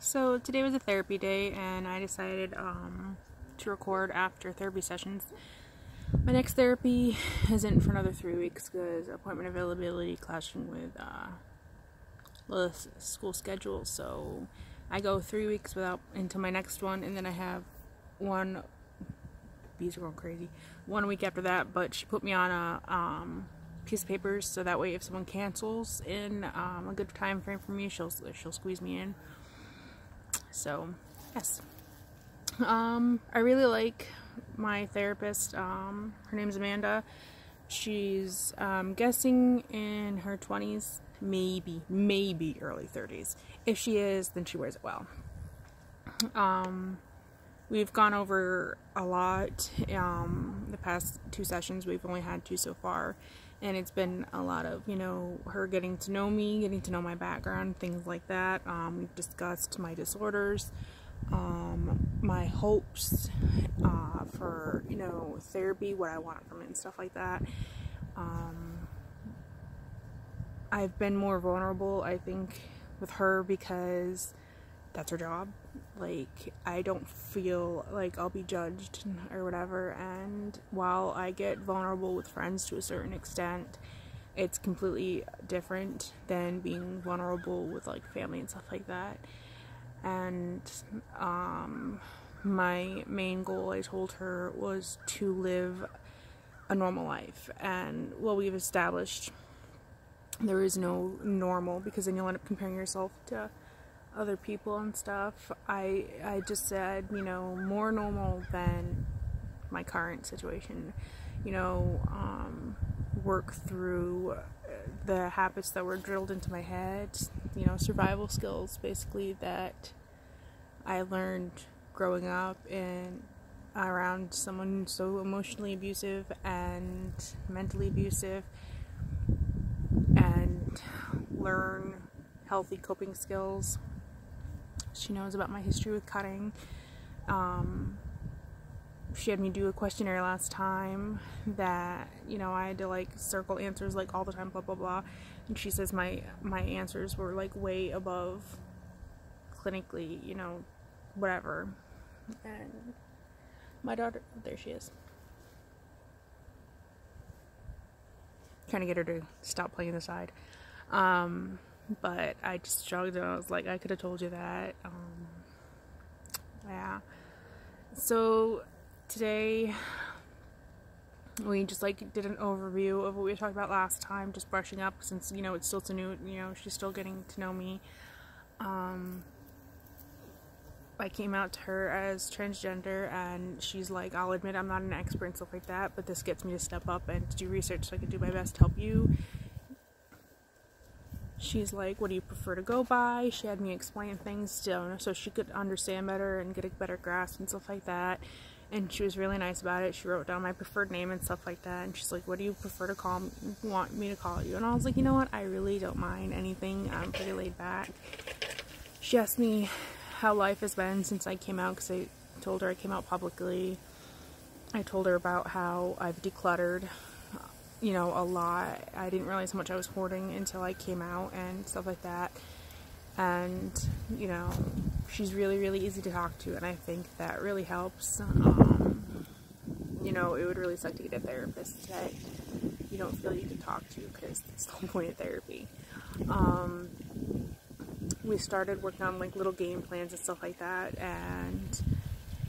So today was a therapy day, and I decided to record after therapy sessions. My next therapy isn't for another 3 weeks because appointment availability clashing with the school schedule. So I go 3 weeks without until my next one, and then I have one. Bees are going crazy. 1 week after that, but she put me on a piece of papers so that way if someone cancels in a good time frame for me, she'll squeeze me in. So yes, I really like my therapist. Her name's Amanda. She's guessing in her 20s, maybe early 30s. If she is, then she wears it well. We've gone over a lot. The past 2 sessions, we've only had 2 so far, and it's been a lot of, her getting to know me, getting to know my background, things like that. We've discussed my disorders, my hopes for, therapy, what I want from it, and stuff like that. I've been more vulnerable, I think, with her because that's her job. Like, I don't feel like I'll be judged or whatever, and while I get vulnerable with friends to a certain extent, it's completely different than being vulnerable with like family and stuff like that. And my main goal, I told her, was to live a normal life, and well, we've established there is no normal, because then you'll end up comparing yourself to other people and stuff. I just said, more normal than my current situation, work through the habits that were drilled into my head, survival skills basically that I learned growing up in around someone so emotionally abusive and mentally abusive, and learn healthy coping skills. She knows about my history with cutting. She had me do a questionnaire last time that, I had to circle answers all the time, blah blah blah, and she says my answers were way above clinically, whatever. And my daughter, there she is, trying to get her to stop playing the side. But I just shrugged and I was like, I could have told you that. Yeah. So today we just did an overview of what we talked about last time, just brushing up since, it's still so new, she's still getting to know me. I came out to her as transgender, and she's like, I'll admit I'm not an expert and stuff like that, but this gets me to step up and to do research so I can do my best to help you. She's like, what do you prefer to go by? She had me explain things so she could understand better and get a better grasp and stuff like that. And she was really nice about it. She wrote down my preferred name and stuff like that. And she's like, what do you prefer to want me to call you? And I was like, you know what? I really don't mind anything. I'm pretty laid back. She asked me how life has been since I came out, because I told her I came out publicly. I told her about how I've decluttered, a lot. I didn't realize how much I was hoarding until I came out and stuff like that. And, she's really, really easy to talk to, and I think that really helps. It would really suck to get a therapist that you don't feel you can talk to, because that's the whole point of therapy. We started working on little game plans and stuff like that, and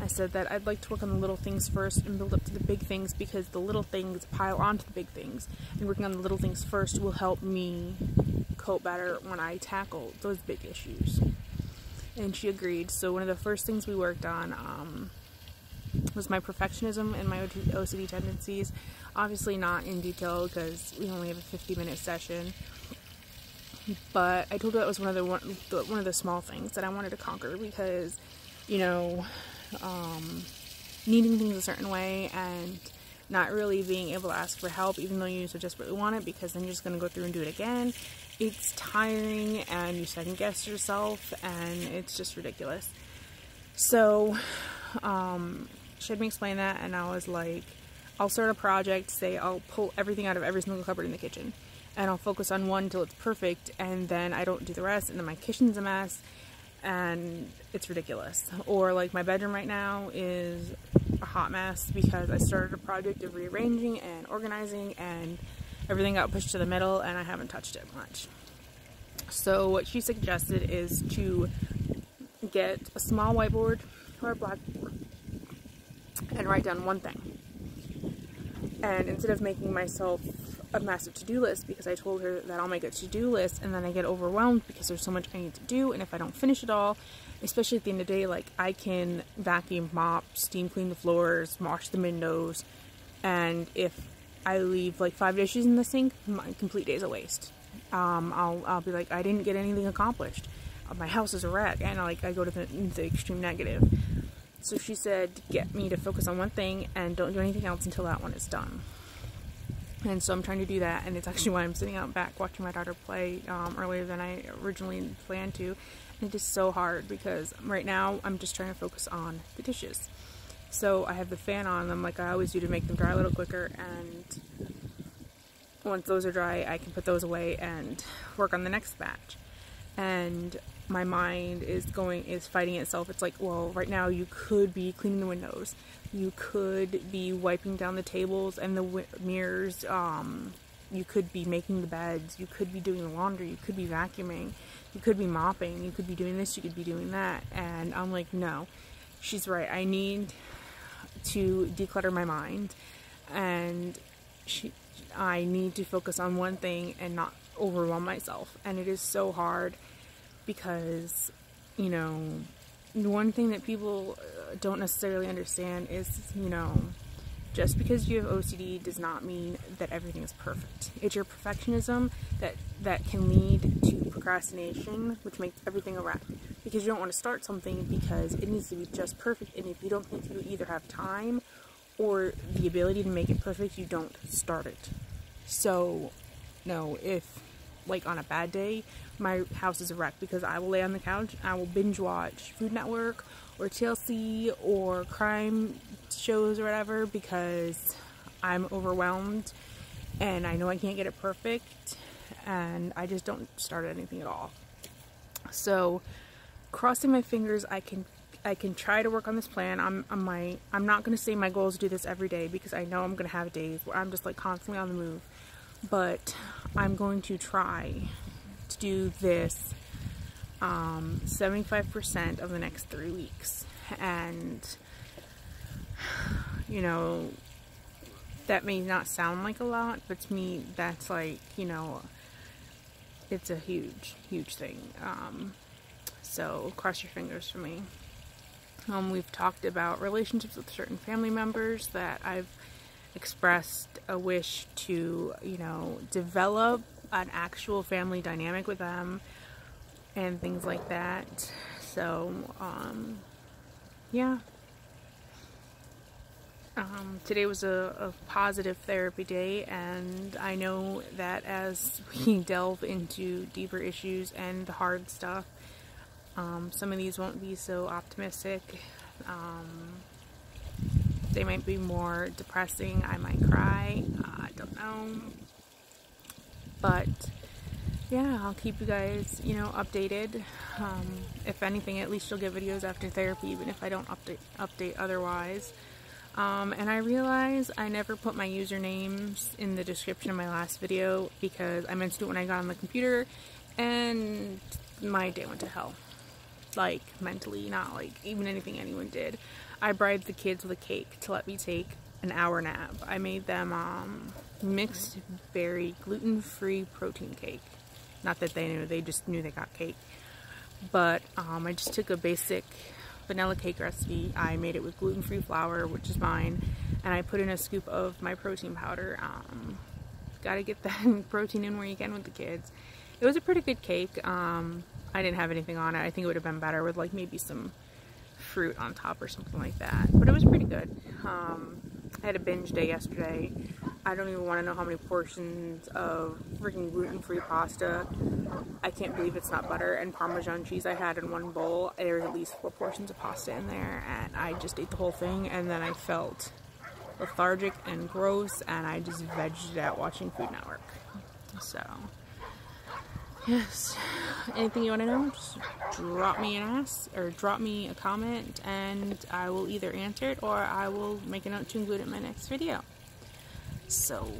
I said that I'd like to work on the little things first and build up to the big things, because the little things pile onto the big things, and working on the little things first will help me cope better when I tackle those big issues. And she agreed. So one of the first things we worked on was my perfectionism and my OCD tendencies. Obviously not in detail because we only have a 50-minute session, but I told her that was one of the small things that I wanted to conquer, because needing things a certain way and not really being able to ask for help even though you so desperately want it, because then you're just going to go through and do it again. It's tiring, and you second guess yourself, and it's just ridiculous. So she had me explain that, and I was like, I'll start a project, say I'll pull everything out of every single cupboard in the kitchen, and I'll focus on one till it's perfect, and then I don't do the rest, and then my kitchen's a mess. and it's ridiculous. Or like my bedroom right now is a hot mess because I started a project of rearranging and organizing, and everything got pushed to the middle and I haven't touched it much. So what she suggested is to get a small whiteboard or a blackboard and write down one thing. And instead of making myself a massive to-do list, because I told her that I'll make a to-do list and then I get overwhelmed because there's so much I need to do, and if I don't finish it all, especially at the end of the day, like I can vacuum, mop, steam clean the floors, wash the windows, and if I leave like 5 dishes in the sink, my complete day's a waste. I'll be like, I didn't get anything accomplished. My house is a wreck, and like I go to the extreme negative. So she said, get me to focus on one thing and don't do anything else until that one is done. And so I'm trying to do that, and it's actually why I'm sitting out back watching my daughter play earlier than I originally planned to. And it is so hard because right now I'm just trying to focus on the dishes. So I have the fan on them like I always do to make them dry a little quicker, and once those are dry, I can put those away and work on the next batch. And my mind is fighting itself. It's like, well, right now you could be cleaning the windows, you could be wiping down the tables and the mirrors, you could be making the beds, you could be doing the laundry, you could be vacuuming, you could be mopping, you could be doing this, you could be doing that. And I'm like, no, she's right, I need to declutter my mind, and I need to focus on one thing and not overwhelm myself. And it is so hard because, you know, one thing that people don't necessarily understand is, you know, just because you have OCD does not mean that everything is perfect. It's your perfectionism that can lead to procrastination, which makes everything a wreck. Because you don't want to start something because it needs to be just perfect, and if you don't think you either have time or the ability to make it perfect, you don't start it. So, no, if, like, on a bad day, my house is a wreck because I will lay on the couch, I will binge watch Food Network or TLC or crime shows or whatever because I'm overwhelmed and I know I can't get it perfect, and I just don't start anything at all. So, crossing my fingers, I can try to work on this plan. I'm not going to say my goal is to do this every day because I know I'm going to have days where I'm just like constantly on the move, but I'm going to try to do this 75% of the next 3 weeks. And, you know, that may not sound like a lot, but to me, that's like, you know, it's a huge, huge thing. So cross your fingers for me. We've talked about relationships with certain family members that I've expressed a wish to, you know, develop an actual family dynamic with them and things like that. So, yeah. Today was a positive therapy day, and I know that as we delve into deeper issues and the hard stuff, some of these won't be so optimistic. They might be more depressing. I might cry. I don't know. But yeah, I'll keep you guys, you know, updated. If anything, at least you'll get videos after therapy, even if I don't update otherwise. And I realize I never put my usernames in the description of my last video because I meant to do it when I got on the computer, and my day went to hell. Like, mentally, not like even anything anyone did. I bribed the kids with a cake to let me take an hour nap. I made them mixed berry gluten-free protein cake. Not that they knew, they just knew they got cake. But I just took a basic vanilla cake recipe. I made it with gluten-free flour, which is mine, and I put in a scoop of my protein powder. Gotta get that protein in where you can with the kids. It was a pretty good cake. I didn't have anything on it. I think it would have been better with like maybe some fruit on top or something like that. But it was pretty good. I had a binge day yesterday. I don't even want to know how many portions of freaking gluten-free pasta. I can't believe it's not butter and Parmesan cheese I had in one bowl. There was at least 4 portions of pasta in there, and I just ate the whole thing, and then I felt lethargic and gross, and I just vegged out watching Food Network. So, Yes, anything you want to know, just drop me drop me a comment, and I will either answer it or I will make a note to include it in my next video. So